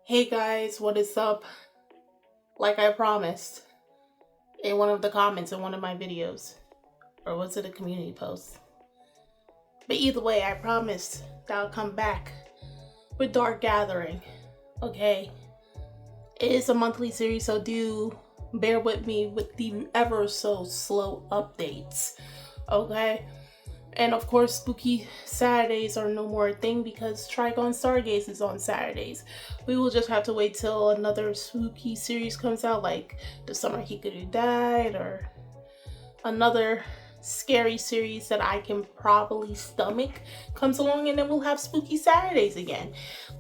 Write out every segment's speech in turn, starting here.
Hey guys, what is up? Like I promised in one of the comments in one of my videos, or was it a community post? But either way, I promised that I'll come back with Dark Gathering. Okay, it is a monthly series, so do bear with me with the ever so slow updates. Okay. And of course, Spooky Saturdays are no more a thing because Trigon Stargaze is on Saturdays. We will just have to wait till another spooky series comes out, like The Summer Hikaru Died, or another scary series that I can probably stomach comes along, and then we'll have Spooky Saturdays again.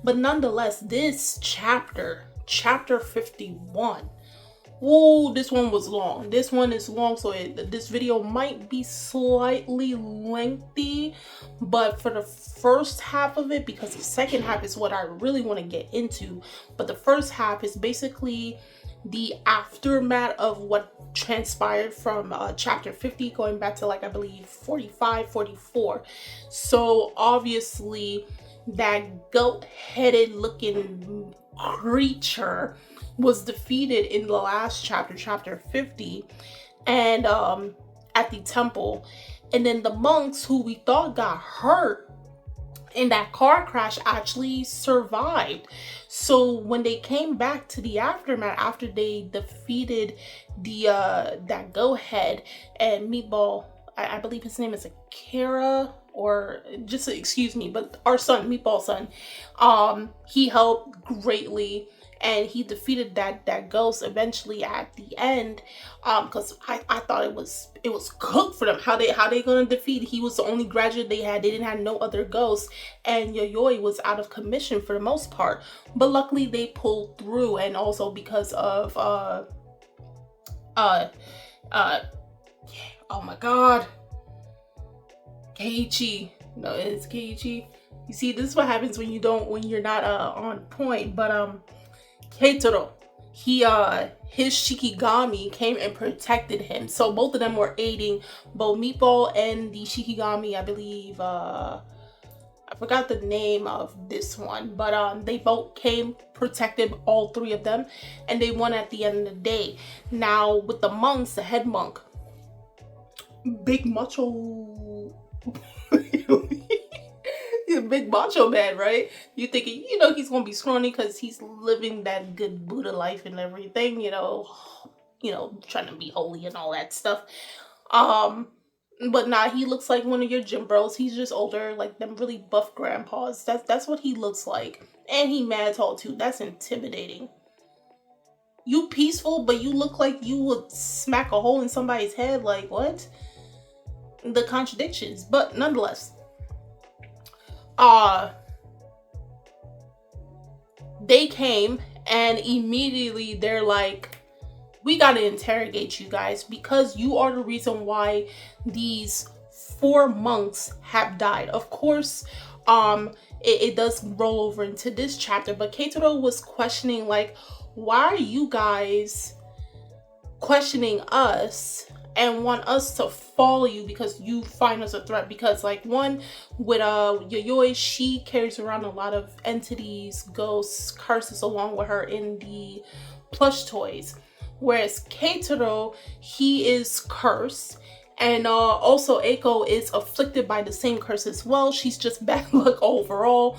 But nonetheless, this chapter 51, whoa, this one was long. This one is long, so this video might be slightly lengthy, but for the first half of it, because the second half is what I really want to get into, but the first half is basically the aftermath of what transpired from chapter 50 going back to, like, I believe 45, 44. So obviously that goat-headed looking creature was defeated in the last chapter 50, and at the temple. And then the monks who we thought got hurt in that car crash actually survived. So when they came back to the aftermath after they defeated the that go-head and Meatball, I believe his name is Akira, or just excuse me, but our son, Meatball's son, he helped greatly, and he defeated that ghost eventually at the end, because I thought it was cooked for them. How they gonna defeat? He was the only graduate they had. They didn't have no other ghosts, and Yayoi was out of commission for the most part, but luckily they pulled through. And also because of oh my god, Keiichi. No, it's Keiichi. You see, this is what happens when you're not on point. But Keitaro, his Shikigami came and protected him. So both of them were aiding both Meatball and the Shikigami. I believe I forgot the name of this one, but they both came, protected all three of them, and they won at the end of the day. Now with the monks, the head monk, big macho. He's a big macho man, right? You thinking, he's gonna be scrawny because he's living that good Buddha life and everything, trying to be holy and all that stuff. But nah, he looks like one of your gym bros. He's just older, like them really buff grandpas. That's what he looks like. And he mad tall too. That's intimidating. You peaceful, but you look like you would smack a hole in somebody's head. Like, what? The contradictions. But nonetheless, they came, and immediately they're like, we gotta interrogate you guys because you are the reason why these 4 monks have died. Of course, it does roll over into this chapter, but Keitaro was questioning, like, why are you guys questioning us and want us to follow you because you find us a threat? Because, like, one with Yayoi, she carries around a lot of entities, ghosts, curses along with her in the plush toys, whereas Keitaro, he is cursed, and also Eiko is afflicted by the same curse as well. She's just bad luck overall,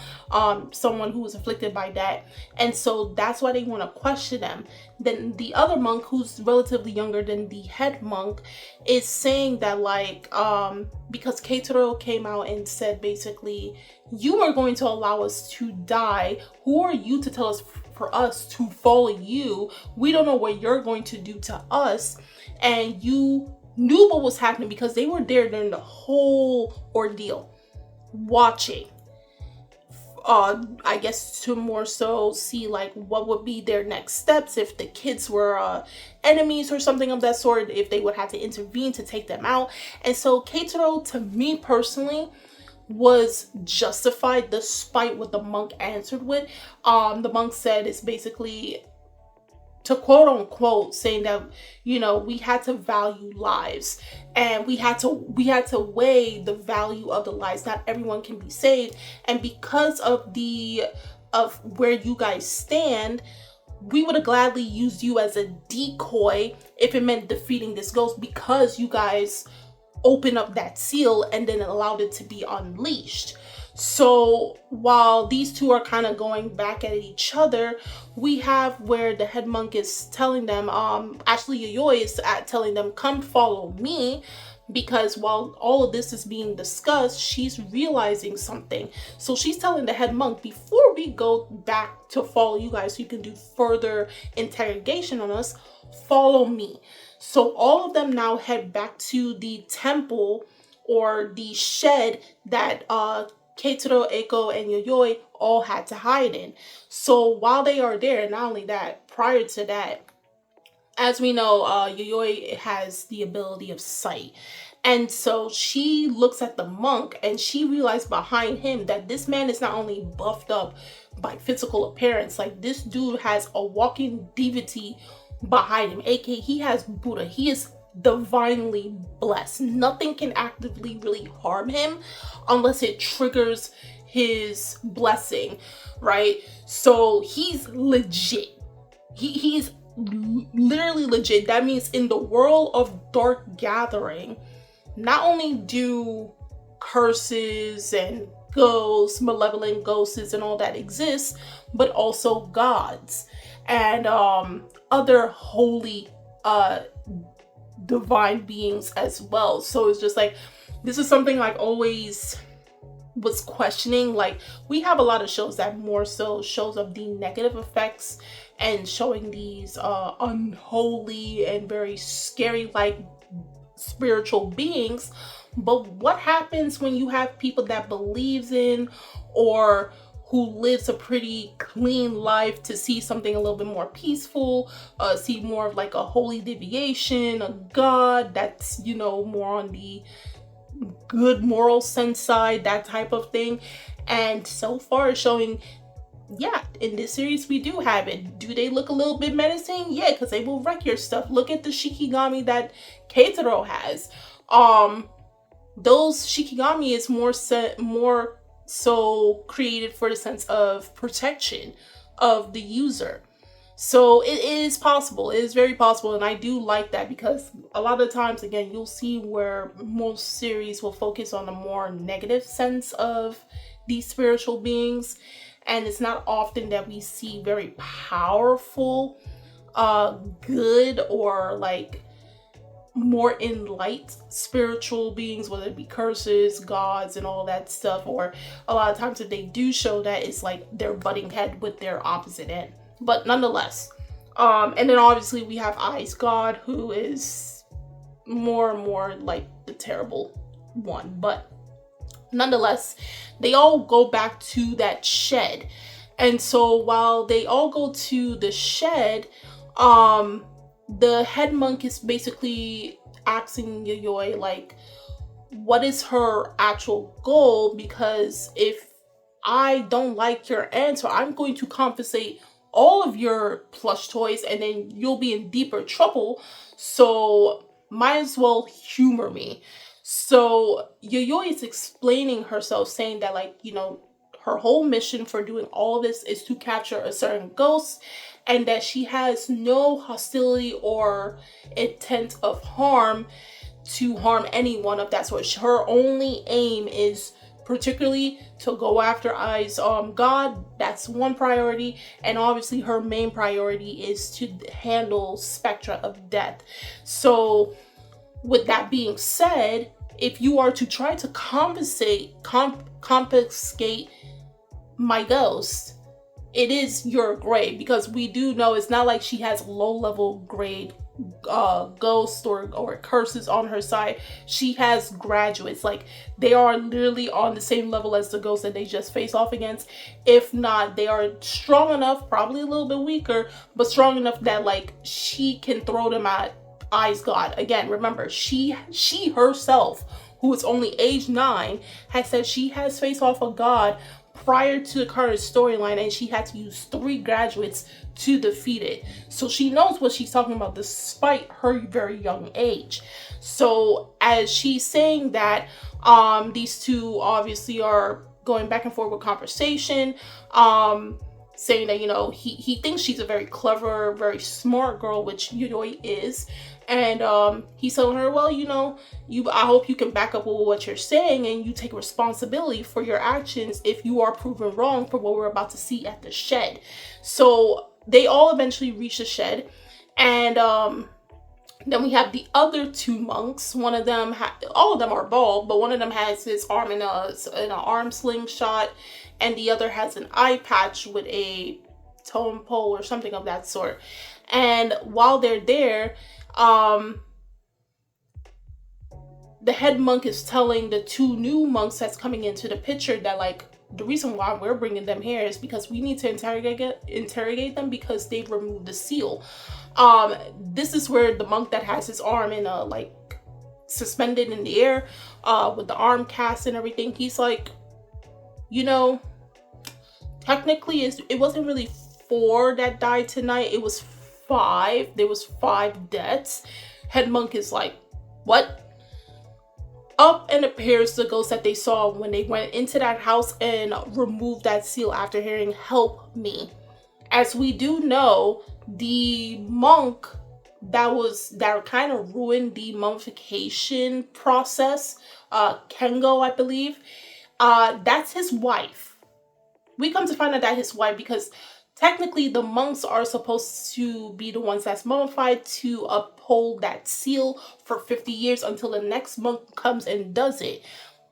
someone who was afflicted by that, and so that's why they want to question them. Then the other monk, who's relatively younger than the head monk, is saying that, like, because Keitaro came out and said basically, you are going to allow us to die. Who are you to tell us for us to follow you? We don't know what you're going to do to us. And you knew what was happening because they were there during the whole ordeal, watching. I guess to more so see, like, what would be their next steps if the kids were enemies or something of that sort, if they would have to intervene to take them out. And so Keitaro, to me personally, was justified despite what the monk answered with. The monk said it's basically, to quote unquote, saying that, we had to value lives, and we had to weigh the value of the lives. Not everyone can be saved, and because of the of where you guys stand, we would have gladly used you as a decoy if it meant defeating this ghost, because you guys opened up that seal and then allowed it to be unleashed. So while these two are kind of going back at each other, we have where the head monk is telling them, actually Yayoi is telling them, come follow me, because while all of this is being discussed, she's realizing something. So she's telling the head monk, before we go back to follow you guys so you can do further interrogation on us, follow me. So all of them now head back to the temple, or the shed that Keitaro, Eiko, and Yayoi all had to hide in. So while they are there, not only that, prior to that, as we know, Yayoi has the ability of sight. And so she looks at the monk and she realized behind him that this man is not only buffed up by physical appearance, like this dude has a walking deity behind him, aka he has Buddha. He is divinely blessed. Nothing can actively really harm him unless it triggers his blessing, right? So he's legit. He's literally legit. That means in the world of Dark Gathering, not only do curses and ghosts, malevolent ghosts and all that exist, but also gods and other holy divine beings as well. So it's just like, this is something like always was questioning. Like, we have a lot of shows that more so shows of the negative effects and showing these unholy and very scary like spiritual beings, but what happens when you have people that believes in or who lives a pretty clean life to see something a little bit more peaceful, see more of like a holy deviation, a god that's, you know, more on the good moral sense side, that type of thing. And so far it's showing, yeah, in this series we do have it. Do they look a little bit menacing? Yeah, because they will wreck your stuff. Look at the Shikigami that Keitaro has. Those Shikigami is more so created for the sense of protection of the user. So it is possible. It is very possible, and I do like that, because a lot of times, again, you'll see where most series will focus on a more negative sense of these spiritual beings, and it's not often that we see very powerful, good, or like more in light spiritual beings, whether it be curses, gods, and all that stuff. Or a lot of times if they do show that, it's like they're butting head with their opposite end. But nonetheless, and then obviously we have Ice God, who is more and more like the terrible one. But nonetheless, they all go back to that shed. And so while they all go to the shed, the head monk is basically asking Yayoi, like, what is her actual goal? Because if I don't like your answer, I'm going to confiscate all of your plush toys and then you'll be in deeper trouble. So might as well humor me. So Yayoi is explaining herself, saying that, like, you know, her whole mission for doing all of this is to capture a certain ghost, and that she has no hostility or intent of harm to harm anyone of that sort. Her only aim is particularly to go after Ai's god. That's one priority, and obviously her main priority is to handle spectra of death. So with that being said, if you are to try to confiscate my ghost, it is your grade, because we do know it's not like she has low level grade ghosts or curses on her side. She has graduates, like they are literally on the same level as the ghosts that they just face off against. If not, they are strong enough, probably a little bit weaker, but strong enough that like she can throw them at Ai's god. Again, remember, she herself, who is only age 9, has said she has faced off a god prior to the current storyline, and she had to use 3 graduates to defeat it. So she knows what she's talking about despite her very young age. So as she's saying that, these two obviously are going back and forth with conversation, saying that, you know, he thinks she's a very clever, very smart girl, which Yuyoi is. And he's telling her, well, you know, I hope you can back up with what you're saying and you take responsibility for your actions if you are proven wrong for what we're about to see at the shed. So they all eventually reach the shed, and then we have the other two monks. One of them, all of them are bald, but one of them has his arm in an arm slingshot, and the other has an eye patch with a tone pole or something of that sort. And while they're there, the head monk is telling the two new monks that's coming into the picture that, like, the reason why we're bringing them here is because we need to interrogate them because they've removed the seal. This is where the monk that has his arm in like suspended in the air, with the arm cast and everything, he's like, you know, technically it wasn't really 4 that died tonight, it was 5. There was 5 deaths. Head monk is like, what? Up and appears the ghost that they saw when they went into that house and removed that seal after hearing "help me." As we do know, the monk that kind of ruined the mummification process, Kengo, I believe, that's his wife. We come to find out that his wife, because technically the monks are supposed to be the ones that's mummified to uphold that seal for 50 years until the next monk comes and does it.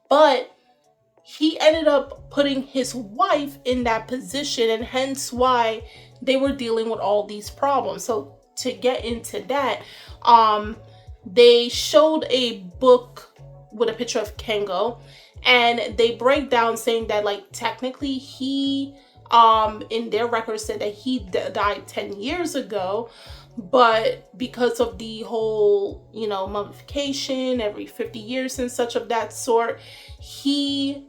But he ended up putting his wife in that position, and hence why they were dealing with all these problems. So to get into that, they showed a book with a picture of Kengo, and they break down saying that, like, technically he in their records said that he died 10 years ago, but because of the whole, you know, mummification every 50 years and such of that sort, he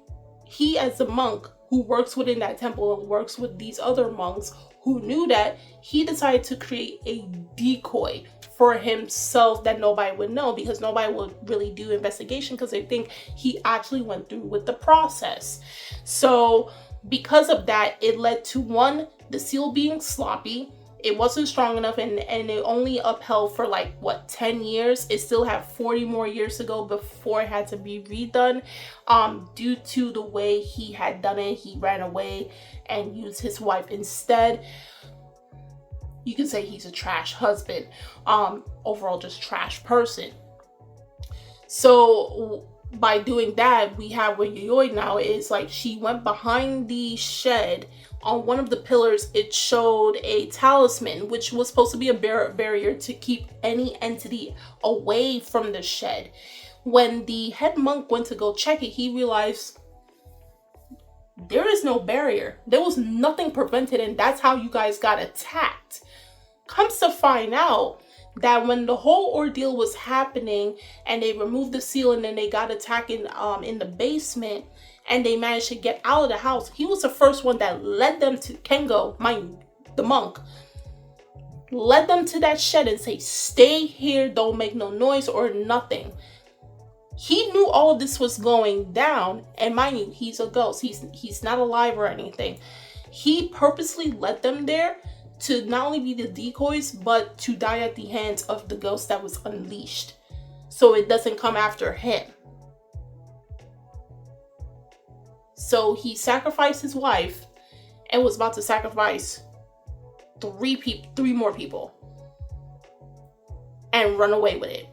as a monk who works within that temple and works with these other monks who knew that, he decided to create a decoy for himself that nobody would know, because nobody would really do investigation because they think he actually went through with the process. So because of that, it led to, one, the seal being sloppy. It wasn't strong enough, and it only upheld for like, what, 10 years? It still had 40 more years to go before it had to be redone, due to the way he had done it. He ran away and used his wife instead. You can say he's a trash husband, overall just trash person. So by doing that, we have what Yuyoi now is like, she went behind the shed. On one of the pillars, it showed a talisman, which was supposed to be a barrier to keep any entity away from the shed. When the head monk went to go check it, he realized there is no barrier. There was nothing prevented, and that's how you guys got attacked. Comes to find out that when the whole ordeal was happening and they removed the seal and then they got attacked in the basement and they managed to get out of the house, he was the first one that led them to Kengo, mind you, the monk, led them to that shed and say, stay here, don't make no noise or nothing. He knew all of this was going down, and mind you, he's a ghost. He's not alive or anything. He purposely led them there to not only be the decoys, but to die at the hands of the ghost that was unleashed, so it doesn't come after him. So he sacrificed his wife and was about to sacrifice 3 more people and run away with it.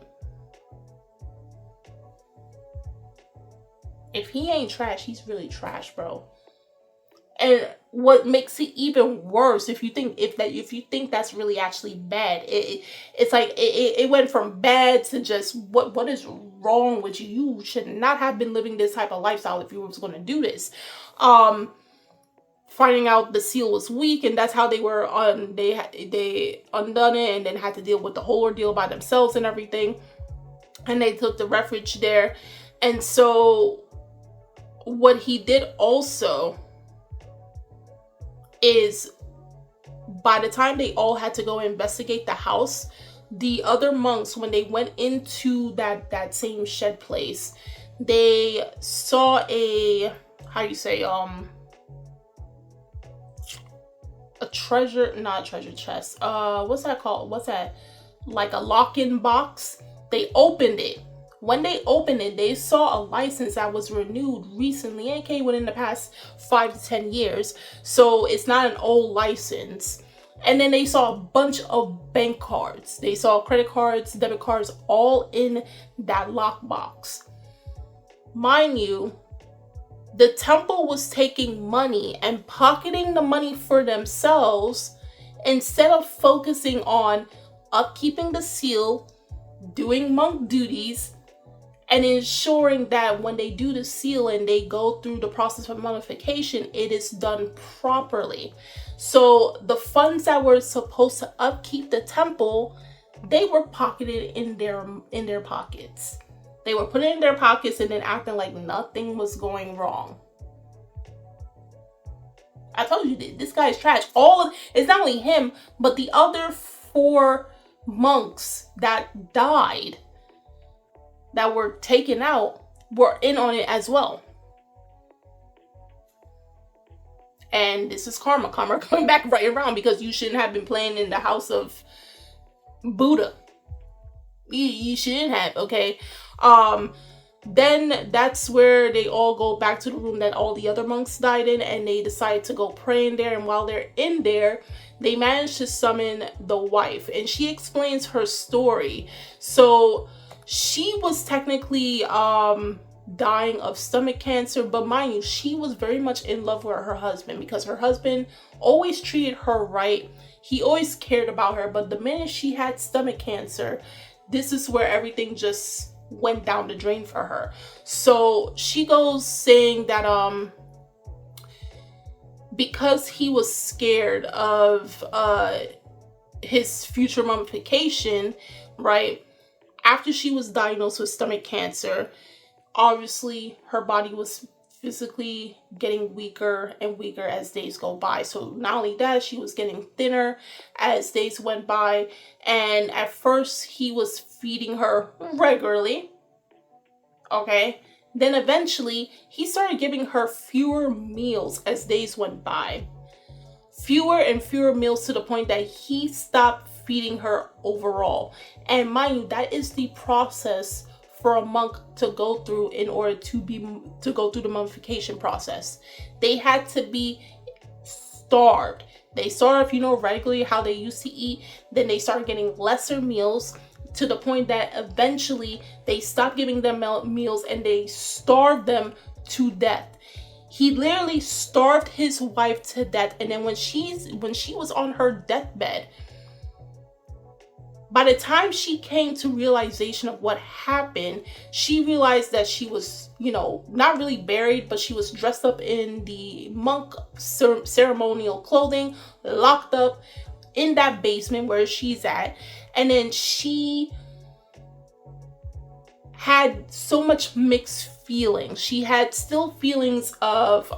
If he ain't trash, he's really trash, bro. And what makes it even worse, if you think that's really actually bad, it's like it went from bad to just what is wrong with you? You should not have been living this type of lifestyle if you was going to do this. Finding out the seal was weak, and that's how they were on. They undone it and then had to deal with the whole ordeal by themselves and everything. And they took the refuge there. And so what he did also is, by the time they all had to go investigate the house, the other monks, when they went into that same shed place, they saw a how you say, a treasure, not treasure chest. What's that called? What's that? Like a lock-in box. They opened it. When they opened it, they saw a license that was renewed recently, aka within the past 5 to 10 years. So it's not an old license. And then they saw a bunch of bank cards. They saw credit cards, debit cards, all in that lockbox. Mind you, the temple was taking money and pocketing the money for themselves instead of focusing on upkeeping the seal, doing monk duties, and ensuring that when they do the seal and they go through the process of mummification, it is done properly. So the funds that were supposed to upkeep the temple, they were pocketed in their pockets. They were putting it in their pockets and then acting like nothing was going wrong. I told you, this guy is trash. It's not only him, but the other 4 monks that died, that were taken out, were in on it as well. And this is karma coming back right around, because you shouldn't have been playing in the house of Buddha. You shouldn't have, okay? Then that's where they all go back to the room that all the other monks died in, and they decide to go pray in there. And while they're in there, they manage to summon the wife, and she explains her story. So she was technically dying of stomach cancer, but mind you, she was very much in love with her husband, because her husband always treated her right. He always cared about her. But the minute she had stomach cancer, this is where everything just went down the drain for her. So she goes saying that because he was scared of his future mummification, right, after she was diagnosed with stomach cancer, obviously her body was physically getting weaker and weaker as days go by. So not only that, she was getting thinner as days went by. And at first he was feeding her regularly, okay? Then eventually he started giving her fewer meals as days went by. Fewer and fewer meals, to the point that he stopped feeding her overall. And mind you, that is the process for a monk to go through in order to go through the mummification process. They had to be starved. They started, regularly how they used to eat. Then they started getting lesser meals, to the point that eventually they stopped giving them meals and they starved them to death. He literally starved his wife to death. And then when she was on her deathbed, by the time she came to realization of what happened, she realized that she was, not really buried, but she was dressed up in the monk ceremonial clothing, locked up in that basement where she's at. And then she had so much mixed feelings. She had still feelings of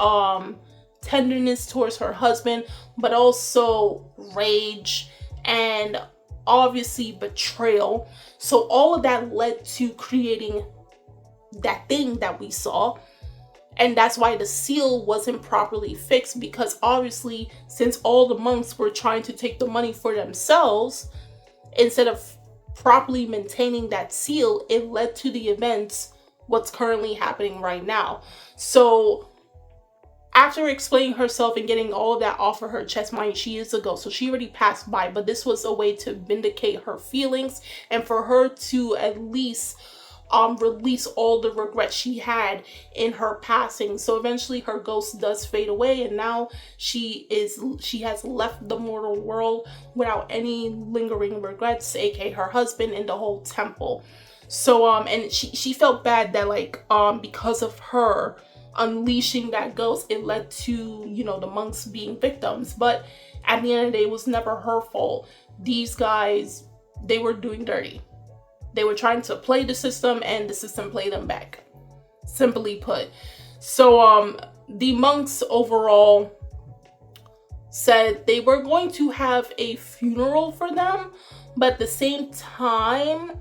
tenderness towards her husband, but also rage and obviously betrayal. So all of that led to creating that thing that we saw. And that's why the seal wasn't properly fixed, because obviously, since all the monks were trying to take the money for themselves, instead of properly maintaining that seal, it led to the events what's currently happening right now. So after explaining herself and getting all of that off of her chest, mind, she is a ghost, so she already passed by, but this was a way to vindicate her feelings and for her to at least release all the regrets she had in her passing. So eventually her ghost does fade away, and now she has left the mortal world without any lingering regrets, aka her husband and the whole temple. So and she felt bad that because of her unleashing that ghost, it led to the monks being victims. But at the end of the day, it was never her fault. These guys, they were doing dirty. They were trying to play the system, and the system played them back, simply put. So the monks overall said they were going to have a funeral for them, but at the same time,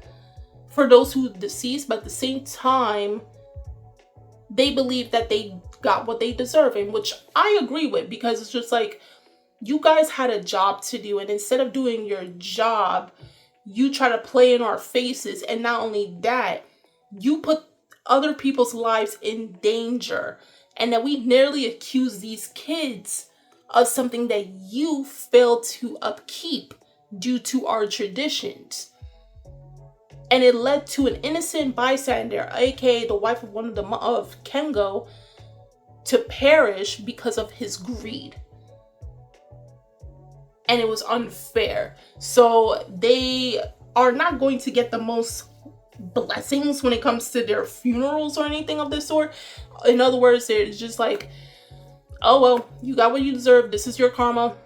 for those who deceased, but at the same time, they believed that they got what they deserve, and which I agree with, because it's just like, you guys had a job to do, and instead of doing your job, you try to play in our faces. And not only that, you put other people's lives in danger, and that we nearly accuse these kids of something that you failed to upkeep due to our traditions. And it led to an innocent bystander, aka the wife of one of Kengo, to perish because of his greed. And it was unfair. So they are not going to get the most blessings when it comes to their funerals or anything of this sort. In other words, they're just like, oh well, you got what you deserve, this is your karma,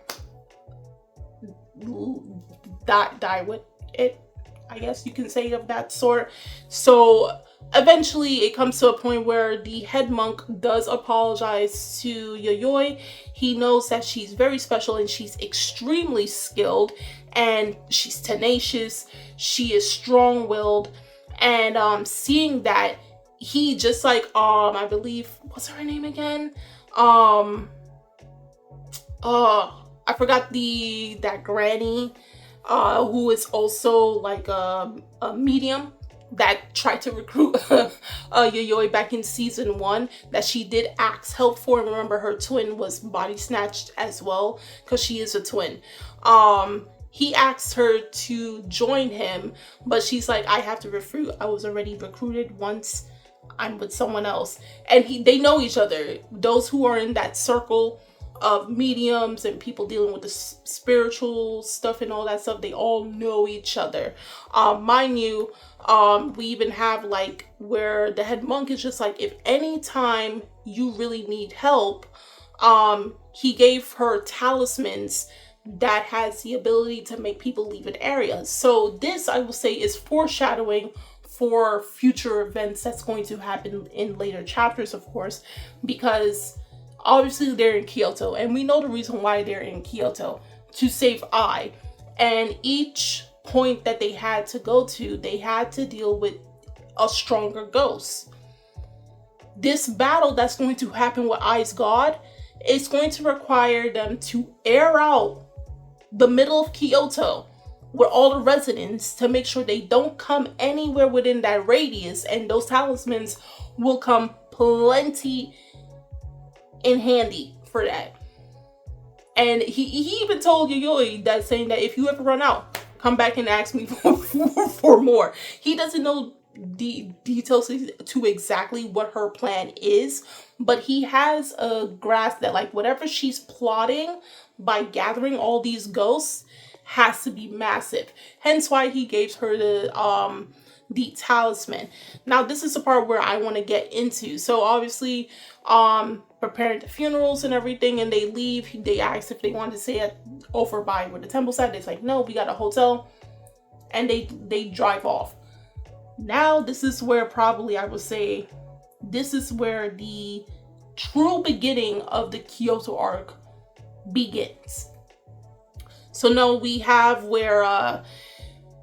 die with it, I guess you can say, of that sort. So eventually it comes to a point where the head monk does apologize to Yayoi. He knows that she's very special and she's extremely skilled, and she's tenacious, she is strong-willed. And seeing that, he just like, I believe, what's her name again? I forgot that granny, who is also like a medium that tried to recruit Yayoi back in season 1, that she did ask help for. And remember, her twin was body snatched as well, because she is a twin. He asked her to join him, but she's like, I have to recruit. I was already recruited once. I'm with someone else. And they know each other. Those who are in that circle of mediums and people dealing with the spiritual stuff and all that stuff, they all know each other. Mind you, we even have like where the head monk is just like, if any time you really need help, he gave her talismans that has the ability to make people leave an area. So this, I will say, is foreshadowing for future events that's going to happen in later chapters, of course, because obviously they're in Kyoto, and we know the reason why they're in Kyoto: to save Ai. And each point that they had to go to, they had to deal with a stronger ghost. This battle that's going to happen with Ai's god is going to require them to air out the middle of Kyoto with all the residents to make sure they don't come anywhere within that radius, and those talismans will come plenty in handy for that. And he even told Yayoi that, saying that if you ever run out, come back and ask me for more. He doesn't know the details to exactly what her plan is, but he has a grasp that like whatever she's plotting by gathering all these ghosts has to be massive. Hence why he gave her the talisman. Now this is the part where I want to get into. So obviously preparing the funerals and everything, and they leave. They asked if they wanted to stay over by where the temple sat. They're like, no, we got a hotel, and they drive off. Now this is where probably I would say this is where the true beginning of the Kyoto Arc begins. So now we have where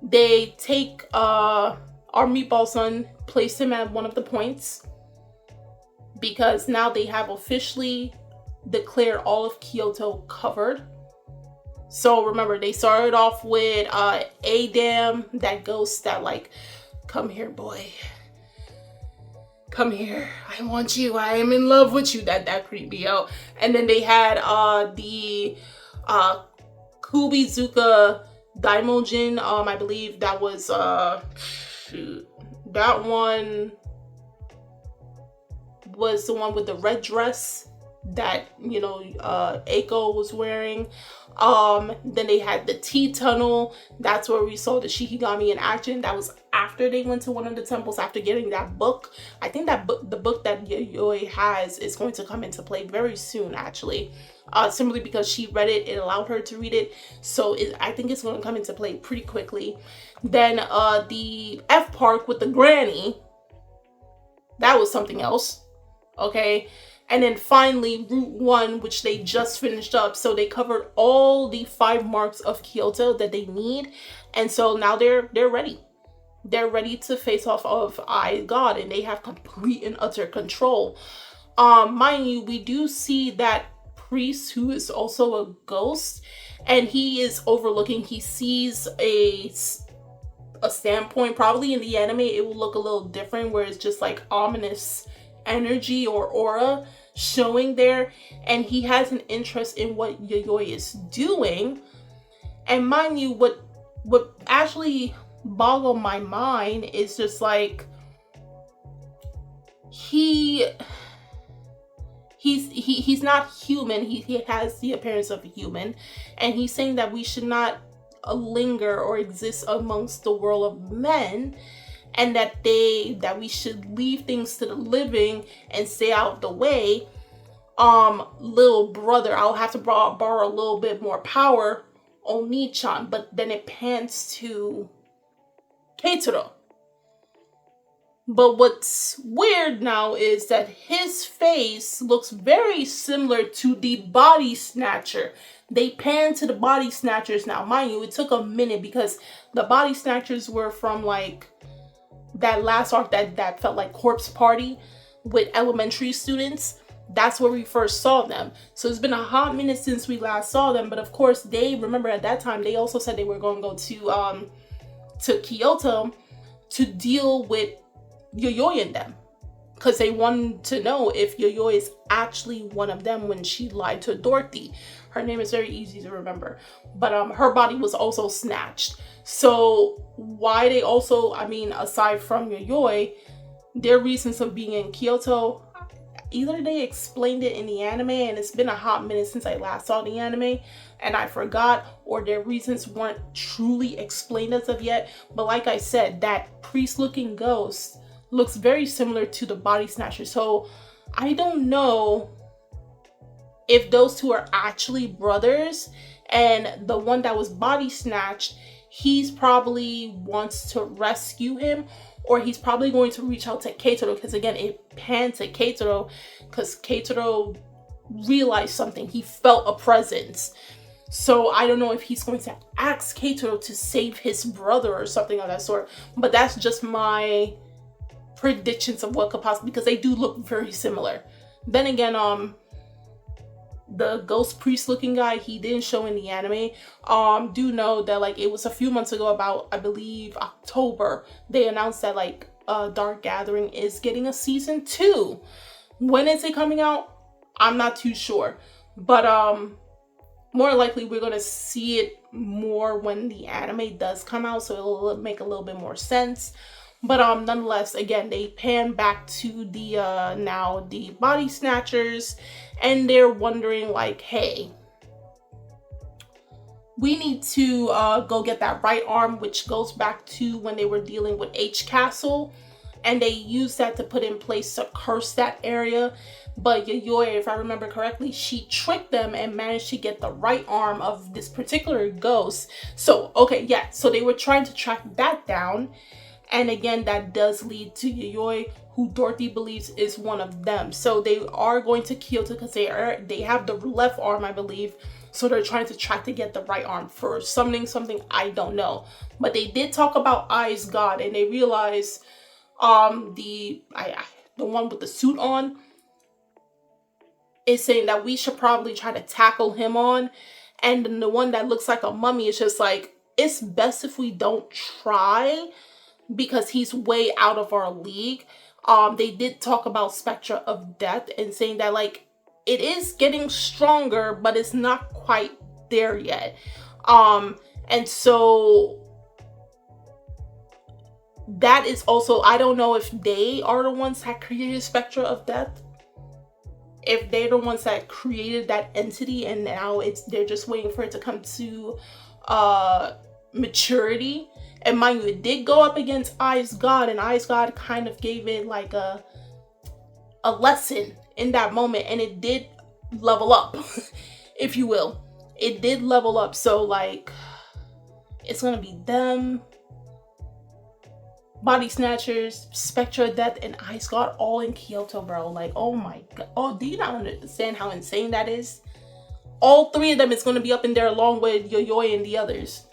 they take our meatball son, place him at one of the points, because now they have officially declared all of Kyoto covered. So remember, they started off with Adam, that ghost that like, come here, boy. Come here. I want you. I am in love with you. That creeped me out. And then they had the Kubizuka Daimojin. I believe that was that one was the one with the red dress that, you know, Eiko was wearing. Then they had the T-Tunnel. That's where we saw the Shikigami in action. That was after they went to one of the temples, after getting that book. I think that book, the book that Yayoi has, is going to come into play very soon, actually. Simply because she read it, it allowed her to read it. So I think it's going to come into play pretty quickly. Then the F Park with the granny. That was something else. Okay. And then finally Route 1, which they just finished up. So they covered all the 5 marks of Kyoto that they need. And so now they're ready. They're ready to face off of Ai God, and they have complete and utter control. Mind you, we do see that priest who is also a ghost, and he is overlooking, he sees a standpoint. Probably in the anime it will look a little different, where it's just like ominous energy or aura showing there, and he has an interest in what Yayoi is doing. And mind you, what actually boggled my mind is just like he's not human. He has the appearance of a human, and he's saying that we should not linger or exist amongst the world of men, and that we should leave things to the living and stay out of the way. Little brother, I'll have to borrow a little bit more power, Oni-chan. But then it pans to Keitaro. But what's weird now is that his face looks very similar to the body snatcher. They pan to the body snatchers now. Mind you, it took a minute because the body snatchers were from like that last arc that felt like Corpse Party with elementary students. That's where we first saw them. So it's been a hot minute since we last saw them. But of course, they remember at that time, they also said they were going to go to Kyoto to deal with Yayoi and them, because they wanted to know if Yayoi is actually one of them when she lied to Dorothy. Her name is very easy to remember, but her body was also snatched. So why they also, I mean, aside from Yayoi, their reasons of being in Kyoto, either they explained it in the anime, and it's been a hot minute since I last saw the anime and I forgot, or their reasons weren't truly explained as of yet. But like I said, that priest looking ghost looks very similar to the body snatcher. So I don't know if those two are actually brothers, and the one that was body snatched, he's probably wants to rescue him, or he's probably going to reach out to Keitaro, because again, it panned to Keitaro because Keitaro realized something. He felt a presence. So I don't know if he's going to ask Keitaro to save his brother or something of that sort. But that's just my predictions of what could possibly, because they do look very similar. Then again, the ghost priest looking guy, he didn't show in the anime. Do know that like it was a few months ago, about I believe October, they announced that like Dark Gathering is getting a season 2. When is it coming out? I'm not too sure, but more likely we're gonna see it more when the anime does come out, so it'll make a little bit more sense. But nonetheless, again, they pan back to the now the body snatchers, and they're wondering like, hey, we need to go get that right arm, which goes back to when they were dealing with H Castle, and they used that to put in place to curse that area. But Yayoi, if I remember correctly, she tricked them and managed to get the right arm of this particular ghost. So okay, yeah, so they were trying to track that down. And again, that does lead to Yayoi, who Dorothy believes is one of them. So they are going to Kyoto because they have the left arm, I believe. So they're trying to track to get the right arm for summoning something, I don't know. But they did talk about Eyes God, and they realized the one with the suit on is saying that we should probably try to tackle him on. And then the one that looks like a mummy is just like, it's best if we don't try, because he's way out of our league. They did talk about Spectra of Death and saying that like it is getting stronger, but it's not quite there yet. And so that is also, I don't know if they are the ones that created Spectra of Death, if they're the ones that created that entity, and now they're just waiting for it to come to maturity. And mind you, it did go up against Eyes God, and Eyes God kind of gave it like a lesson in that moment, and it did level up, if you will. It did level up. So like, it's gonna be them, Body Snatchers, Spectra Death, and Eyes God all in Kyoto, bro. Like, oh my god. Oh, do you not understand how insane that is? All 3 of them is gonna be up in there along with Yayoi and the others.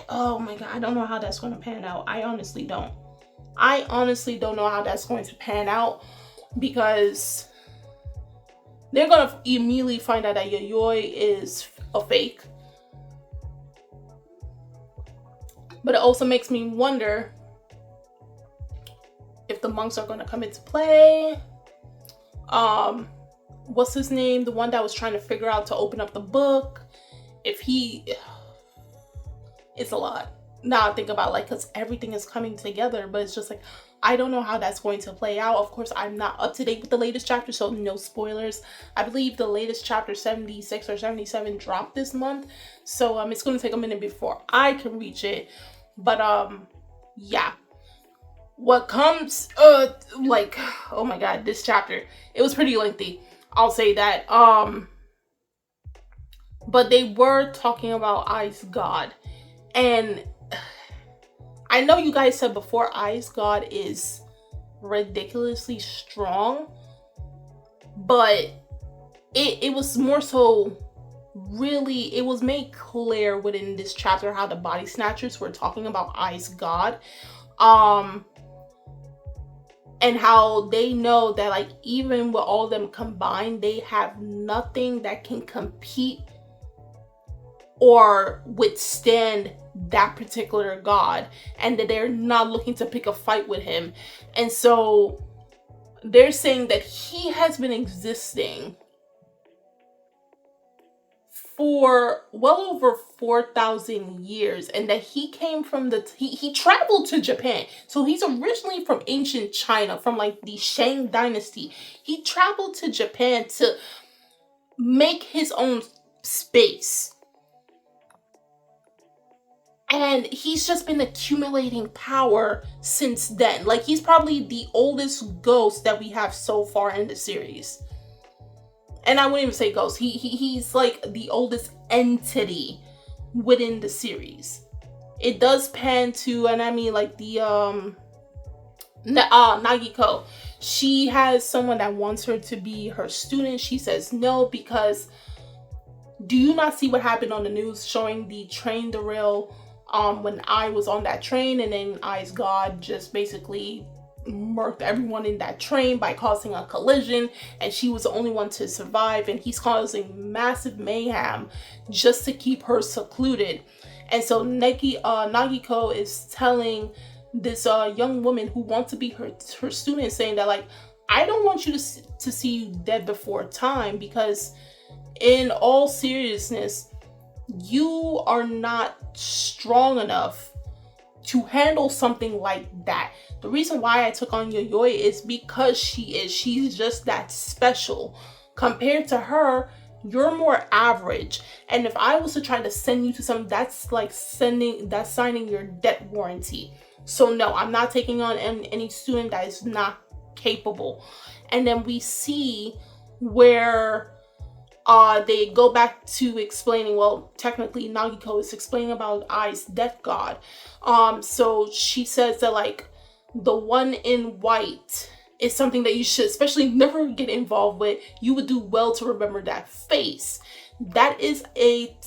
Oh my god, I don't know how that's going to pan out. I honestly don't. I honestly don't know how that's going to pan out. because they're gonna immediately find out that Yayoi is a fake. But it also makes me wonder if the monks are gonna come into play. What's his name? The one that was trying to figure out to open up the book. If he... It's a lot. Now I think about, like, because everything is coming together, but it's just like, I don't know how that's going to play out. Of course, I'm not up to date with the latest chapter, so no spoilers. I believe the latest chapter 76 or 77 dropped this month, so it's going to take a minute before I can reach it. But yeah, what comes like, oh my god, this chapter, it was pretty lengthy, I'll say that. But they were talking about Ice God, and I know you guys said before Ice God is ridiculously strong, but it was more so, really, it was made clear within this chapter how the body snatchers were talking about Ice God, and how they know that, like, even with all of them combined, they have nothing that can compete or withstand that particular god, and that they're not looking to pick a fight with him. And so they're saying that he has been existing for well over 4,000 years, and that he came from he traveled to Japan. So he's originally from ancient China, from like the Shang dynasty. He traveled to Japan to make his own space. And he's just been accumulating power since then. Like, he's probably the oldest ghost that we have so far in the series. And I wouldn't even say ghost. He's like the oldest entity within the series. It does pan to, and I mean like the Nagiko. She has someone that wants her to be her student. She says no, because do you not see what happened on the news showing the train derail when I was on that train, and then Ice God just basically murked everyone in that train by causing a collision, and she was the only one to survive, and he's causing massive mayhem just to keep her secluded. And so Nagiko is telling this young woman who wants to be her student, saying that, like, I don't want you to see you dead before time, because in all seriousness, you are not strong enough to handle something like that. The reason why I took on Yayoi is because she's just that special. Compared to her, you're more average. And if I was to try to send you to something, that's like signing your debt warranty. So no, I'm not taking on any student that is not capable. And then we see where they go back to explaining, well, technically Nagiko is explaining about Ai's death god. So she says that, like, the one in white is something that you should especially never get involved with. You would do well to remember that face. That is a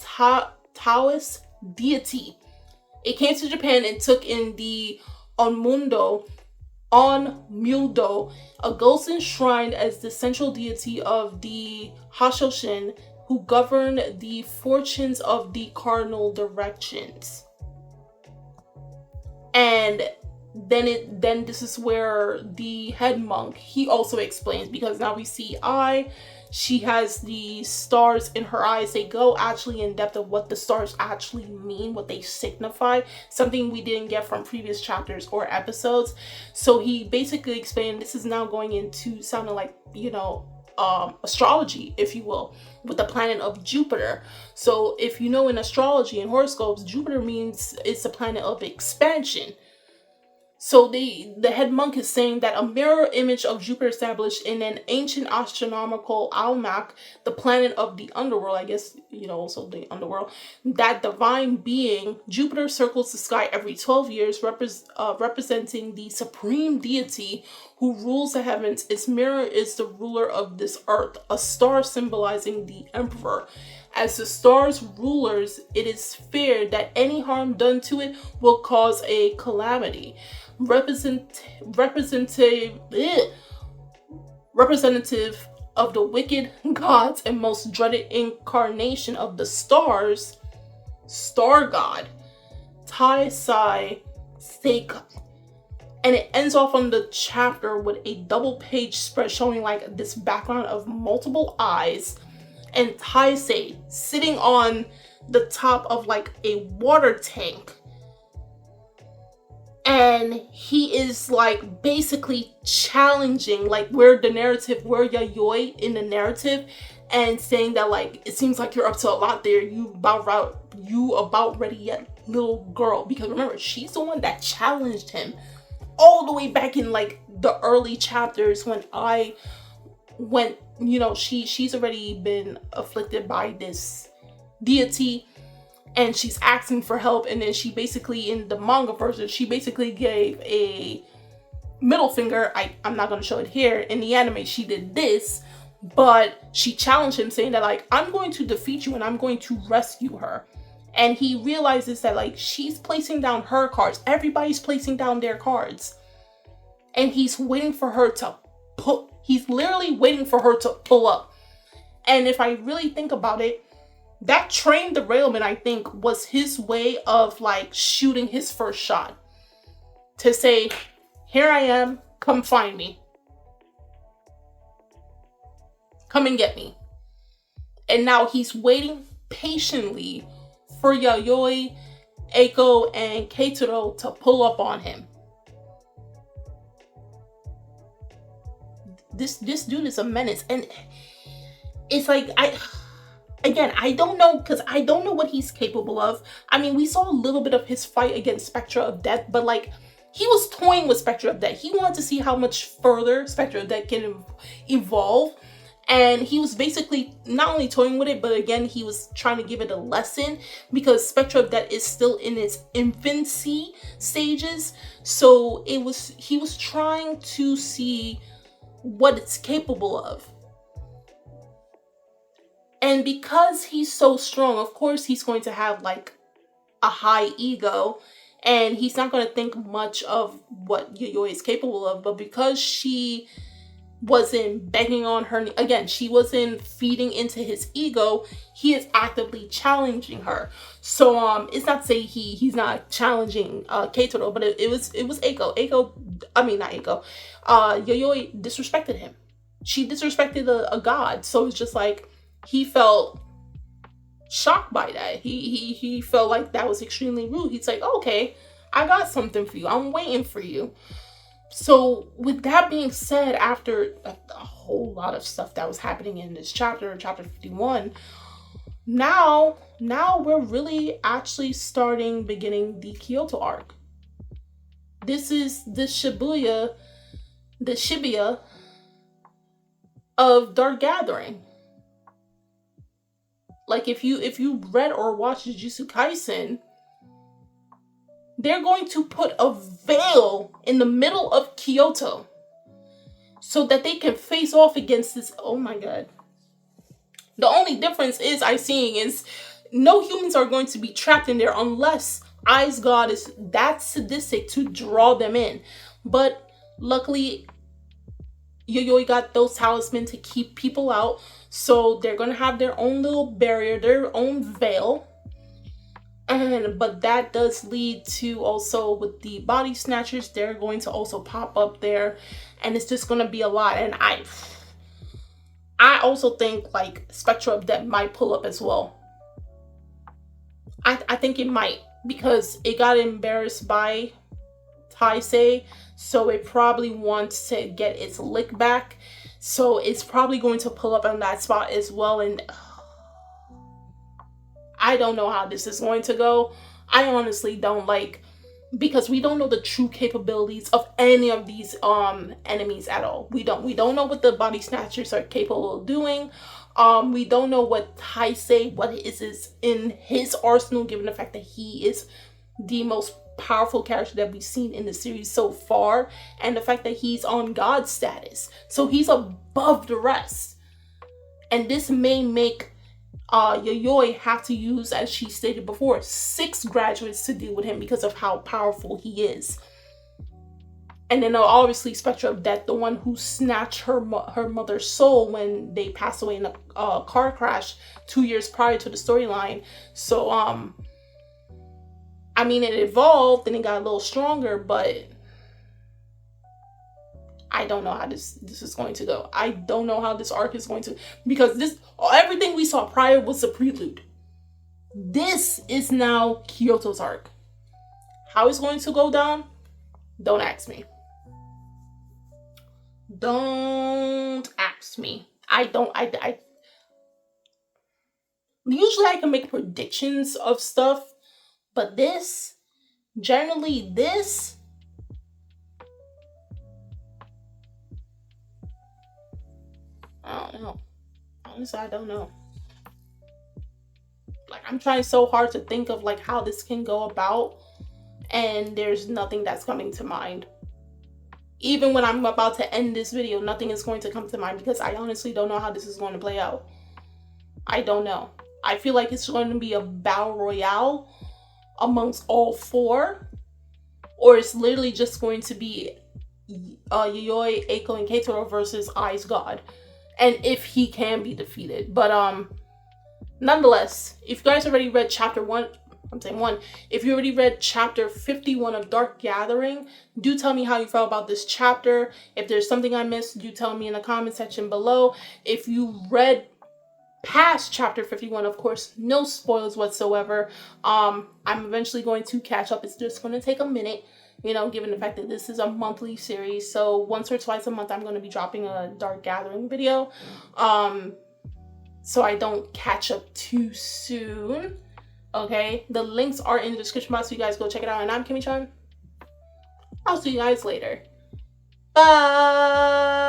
Taoist deity. It came to Japan and took in the Onmundo, a ghost enshrined as the central deity of the Hashoshin, who govern the fortunes of the cardinal directions. And then this is where the head monk, he also explains, because now we see she has the stars in her eyes. They go actually in depth of what the stars actually mean, what they signify, something we didn't get from previous chapters or episodes. So he basically explained this is now going into sounding like, you know, astrology, if you will, with the planet of Jupiter. So if you know, in astrology and horoscopes, Jupiter means it's a planet of expansion. So the head monk is saying that a mirror image of Jupiter established in an ancient astronomical almanac, the planet of the underworld, I guess, you know, also the underworld, that divine being, Jupiter circles the sky every 12 years, representing the supreme deity who rules the heavens. Its mirror is the ruler of this earth, a star symbolizing the emperor. As the star's rulers, it is feared that any harm done to it will cause a calamity. representative of the wicked gods and most dreaded incarnation of the stars, star god, TaiSai Seikun. And it ends off on the chapter with a double page spread showing like this background of multiple eyes and TaiSai sitting on the top of like a water tank. And he is like basically challenging, like we're Yayoi in the narrative, and saying that like it seems like you're up to a lot there. You about ready yet, little girl? Because remember, she's the one that challenged him all the way back in like the early chapters when I went, she's already been afflicted by this deity. And she's asking for help, and then she basically, in the manga version, she basically gave a middle finger. I'm not going to show it here. In the anime, she did this, but she challenged him saying that like, I'm going to defeat you and I'm going to rescue her. And he realizes that like, she's placing down her cards. Everybody's placing down their cards. And he's waiting for her to he's literally waiting for her to pull up. And if I really think about it, that train derailment, I think, was his way of like shooting his first shot. To say, here I am, come find me. Come and get me. And now he's waiting patiently for Yayoi, Eiko, and Keitaro to pull up on him. This dude is a menace. And it's like, I don't know, because I don't know what he's capable of. I mean, we saw a little bit of his fight against Spectra of Death, but like, he was toying with Spectra of Death. He wanted to see how much further Spectra of Death can evolve. And he was basically not only toying with it, but again, he was trying to give it a lesson, because Spectra of Death is still in its infancy stages. So he was trying to see what it's capable of. And because he's so strong, of course, he's going to have like a high ego, and he's not going to think much of what Yayoi is capable of. But because she wasn't begging on her, again, she wasn't feeding into his ego, he is actively challenging her. So it's not to say he's not challenging Keitaro, but it was Eiko. Yayoi disrespected him. She disrespected a god. So it's just like, he felt shocked by that. He felt like that was extremely rude. He's like, okay, I got something for you. I'm waiting for you. So with that being said, after a whole lot of stuff that was happening in this chapter 51, now we're really actually beginning the Kyoto Arc. This is the Shibuya of Dark Gathering. Like, if you read or watched Jujutsu Kaisen, they're going to put a veil in the middle of Kyoto so that they can face off against this. Oh my god. The only difference is no humans are going to be trapped in there unless Ice God is that sadistic to draw them in. But luckily, Yayoi got those talismans to keep people out. So they're going to have their own little barrier, their own veil. But that does lead to also with the body snatchers, they're going to also pop up there. And it's just going to be a lot. And I also think like Spectra of Death might pull up as well. I think it might, because it got embarrassed by TaiSai. So it probably wants to get its lick back. So it's probably going to pull up on that spot as well. And I don't know how this is going to go. I honestly don't, because we don't know the true capabilities of any of these enemies at all. We don't know what the body snatchers are capable of doing. We don't know what TaiSai, what is in his arsenal, given the fact that he is the most powerful character that we've seen in the series so far, and the fact that he's on god status, so he's above the rest. And this may make Yayoi have to use, as she stated before, 6 graduates to deal with him because of how powerful he is. And then obviously Spectre of Death, the one who snatched her mother's soul when they passed away in a car crash 2 years prior to the storyline. So I mean, it evolved and it got a little stronger, but I don't know how this is going to go. I don't know how this arc is going to, because everything we saw prior was a prelude. This is now Kyoto's arc. How it's going to go down, don't ask me. Don't ask me. I usually I can make predictions of stuff, but generally this, I don't know. Honestly, I don't know. Like, I'm trying so hard to think of like how this can go about, and there's nothing that's coming to mind. Even when I'm about to end this video, nothing is going to come to mind because I honestly don't know how this is going to play out. I don't know. I feel like it's going to be a battle royale amongst all four, or it's literally just going to be Yayoi, Eiko, and Keitaro versus Ai's God, and if he can be defeated. But nonetheless, if you guys already read chapter 1, if you already read chapter 51 of Dark Gathering, do tell me how you felt about this chapter. If there's something I missed, do tell me in the comment section below. If you read past chapter 51, of course, no spoilers whatsoever. I'm eventually going to catch up. It's just going to take a minute, you know, given the fact that this is a monthly series. So once or twice a month, I'm going to be dropping a Dark Gathering video. So I don't catch up too soon. Okay, the links are in the description box, so you guys go check it out. And I'm Kimmy-chan. I'll see you guys later. Bye.